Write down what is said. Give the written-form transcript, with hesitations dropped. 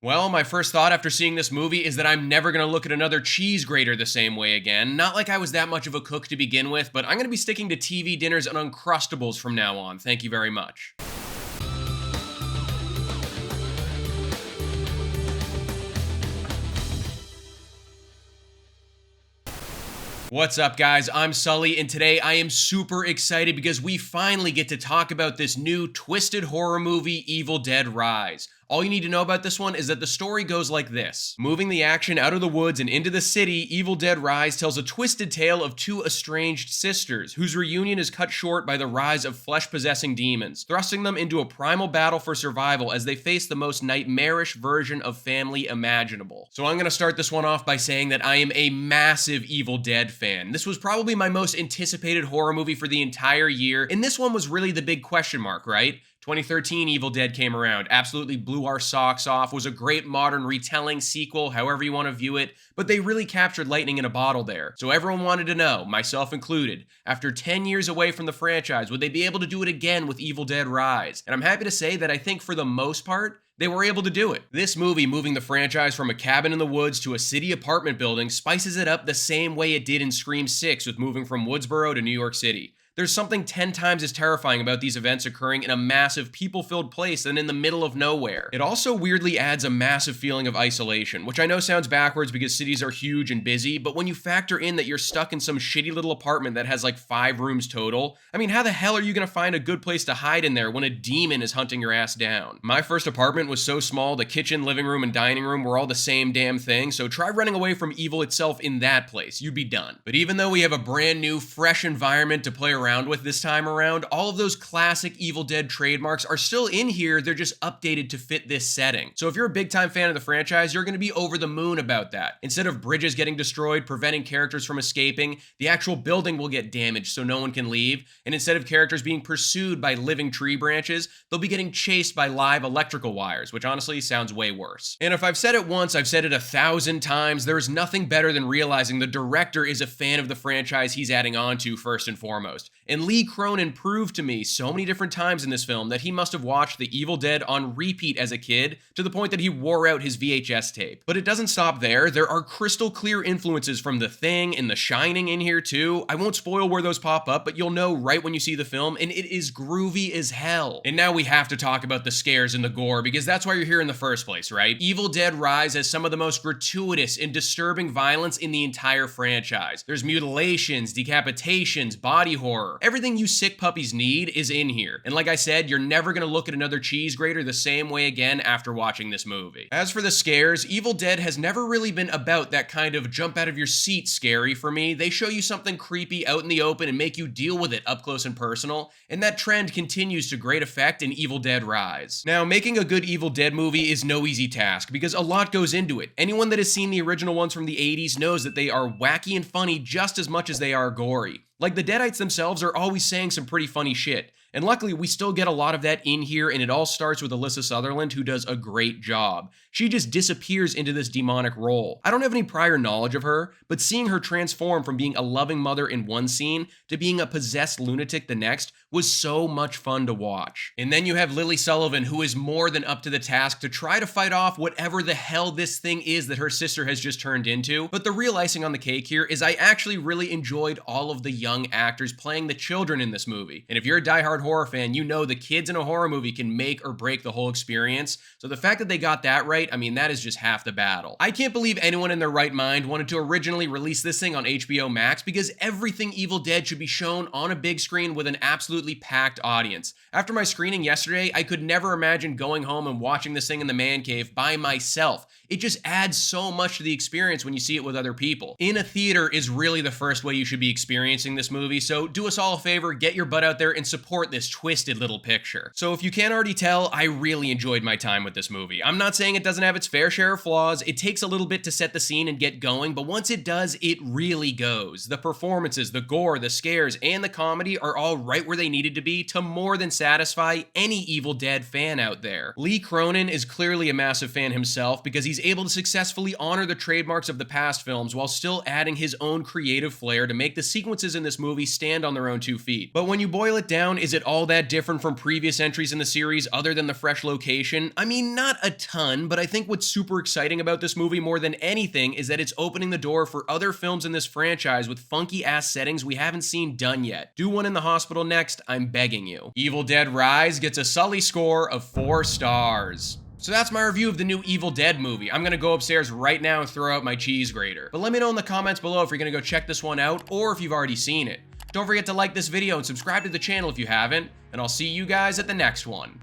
Well, my first thought after seeing this movie is that I'm never gonna look at another cheese grater the same way again. Not like I was that much of a cook to begin with, but I'm gonna be sticking to TV dinners and Uncrustables from now on. Thank you very much. What's up, guys? I'm Sully, and today I am super excited because we finally get to talk about this new twisted horror movie, Evil Dead Rise. All you need to know about this one is that the story goes like this. Moving the action out of the woods and into the city, Evil Dead Rise tells a twisted tale of two estranged sisters, whose reunion is cut short by the rise of flesh-possessing demons, thrusting them into a primal battle for survival as they face the most nightmarish version of family imaginable. So I'm gonna start this one off by saying that I am a massive Evil Dead fan. This was probably my most anticipated horror movie for the entire year, and this one was really the big question mark, right? 2013 Evil Dead came around, absolutely blew our socks off, was a great modern retelling, sequel, however you want to view it, but they really captured lightning in a bottle there. So everyone wanted to know, myself included, after 10 years away from the franchise, would they be able to do it again with Evil Dead Rise? And I'm happy to say that I think for the most part, they were able to do it. This movie, moving the franchise from a cabin in the woods to a city apartment building, spices it up the same way it did in Scream 6 with moving from Woodsboro to New York City. There's something 10 times as terrifying about these events occurring in a massive, people-filled place than in the middle of nowhere. It also weirdly adds a massive feeling of isolation, which I know sounds backwards because cities are huge and busy, but when you factor in that you're stuck in some shitty little apartment that has like 5 rooms total, I mean, how the hell are you gonna find a good place to hide in there when a demon is hunting your ass down? My first apartment was so small, the kitchen, living room, and dining room were all the same damn thing, so try running away from evil itself in that place, you'd be done. But even though we have a brand new, fresh environment to play around with this time around, all of those classic Evil Dead trademarks are still in here, they're just updated to fit this setting. So if you're a big time fan of the franchise, you're gonna be over the moon about that. Instead of bridges getting destroyed, preventing characters from escaping, the actual building will get damaged so no one can leave, and instead of characters being pursued by living tree branches, they'll be getting chased by live electrical wires, which honestly sounds way worse. And if I've said it once, I've said it 1,000 times, there is nothing better than realizing the director is a fan of the franchise he's adding on to first and foremost. And Lee Cronin proved to me so many different times in this film that he must have watched The Evil Dead on repeat as a kid to the point that he wore out his VHS tape. But it doesn't stop there. There are crystal clear influences from The Thing and The Shining in here too. I won't spoil where those pop up, but you'll know right when you see the film, and it is groovy as hell. And now we have to talk about the scares and the gore because that's why you're here in the first place, right? Evil Dead Rise has some of the most gratuitous and disturbing violence in the entire franchise. There's mutilations, decapitations, body horror. Everything you sick puppies need is in here. And like I said, you're never gonna look at another cheese grater the same way again after watching this movie. As for the scares, Evil Dead has never really been about that kind of jump out of your seat scary for me. They show you something creepy out in the open and make you deal with it up close and personal, and that trend continues to great effect in Evil Dead Rise. Now, making a good Evil Dead movie is no easy task because a lot goes into it. Anyone that has seen the original ones from the 80s knows that they are wacky and funny just as much as they are gory. Like, the Deadites themselves are always saying some pretty funny shit. And luckily, we still get a lot of that in here, and it all starts with Alyssa Sutherland, who does a great job. She just disappears into this demonic role. I don't have any prior knowledge of her, but seeing her transform from being a loving mother in one scene to being a possessed lunatic the next was so much fun to watch. And then you have Lily Sullivan, who is more than up to the task to try to fight off whatever the hell this thing is that her sister has just turned into. But the real icing on the cake here is I actually really enjoyed all of the young actors playing the children in this movie. And if you're a diehard horror fan, you know the kids in a horror movie can make or break the whole experience. So the fact that they got that right, I mean, that is just half the battle. I can't believe anyone in their right mind wanted to originally release this thing on HBO Max because everything Evil Dead should be shown on a big screen with an absolutely packed audience. After my screening yesterday, I could never imagine going home and watching this thing in the man cave by myself. It just adds so much to the experience when you see it with other people. In a theater is really the first way you should be experiencing this movie, so do us all a favor, get your butt out there and support this twisted little picture. So if you can't already tell, I really enjoyed my time with this movie. I'm not saying it doesn't have its fair share of flaws. It takes a little bit to set the scene and get going, but once it does, it really goes. The performances, the gore, the scares, and the comedy are all right where they needed to be to more than satisfy any Evil Dead fan out there. Lee Cronin is clearly a massive fan himself because he's able to successfully honor the trademarks of the past films while still adding his own creative flair to make the sequences in this movie stand on their own 2 feet. But when you boil it down, is it all that different from previous entries in the series other than the fresh location? I mean, not a ton, but I think what's super exciting about this movie more than anything is that it's opening the door for other films in this franchise with funky ass settings we haven't seen done yet. Do one in the hospital next, I'm begging you. Evil Dead Rise gets a Sully score of 4 stars. So that's my review of the new Evil Dead movie. I'm gonna go upstairs right now and throw out my cheese grater. But let me know in the comments below if you're gonna go check this one out or if you've already seen it. Don't forget to like this video and subscribe to the channel if you haven't, and I'll see you guys at the next one.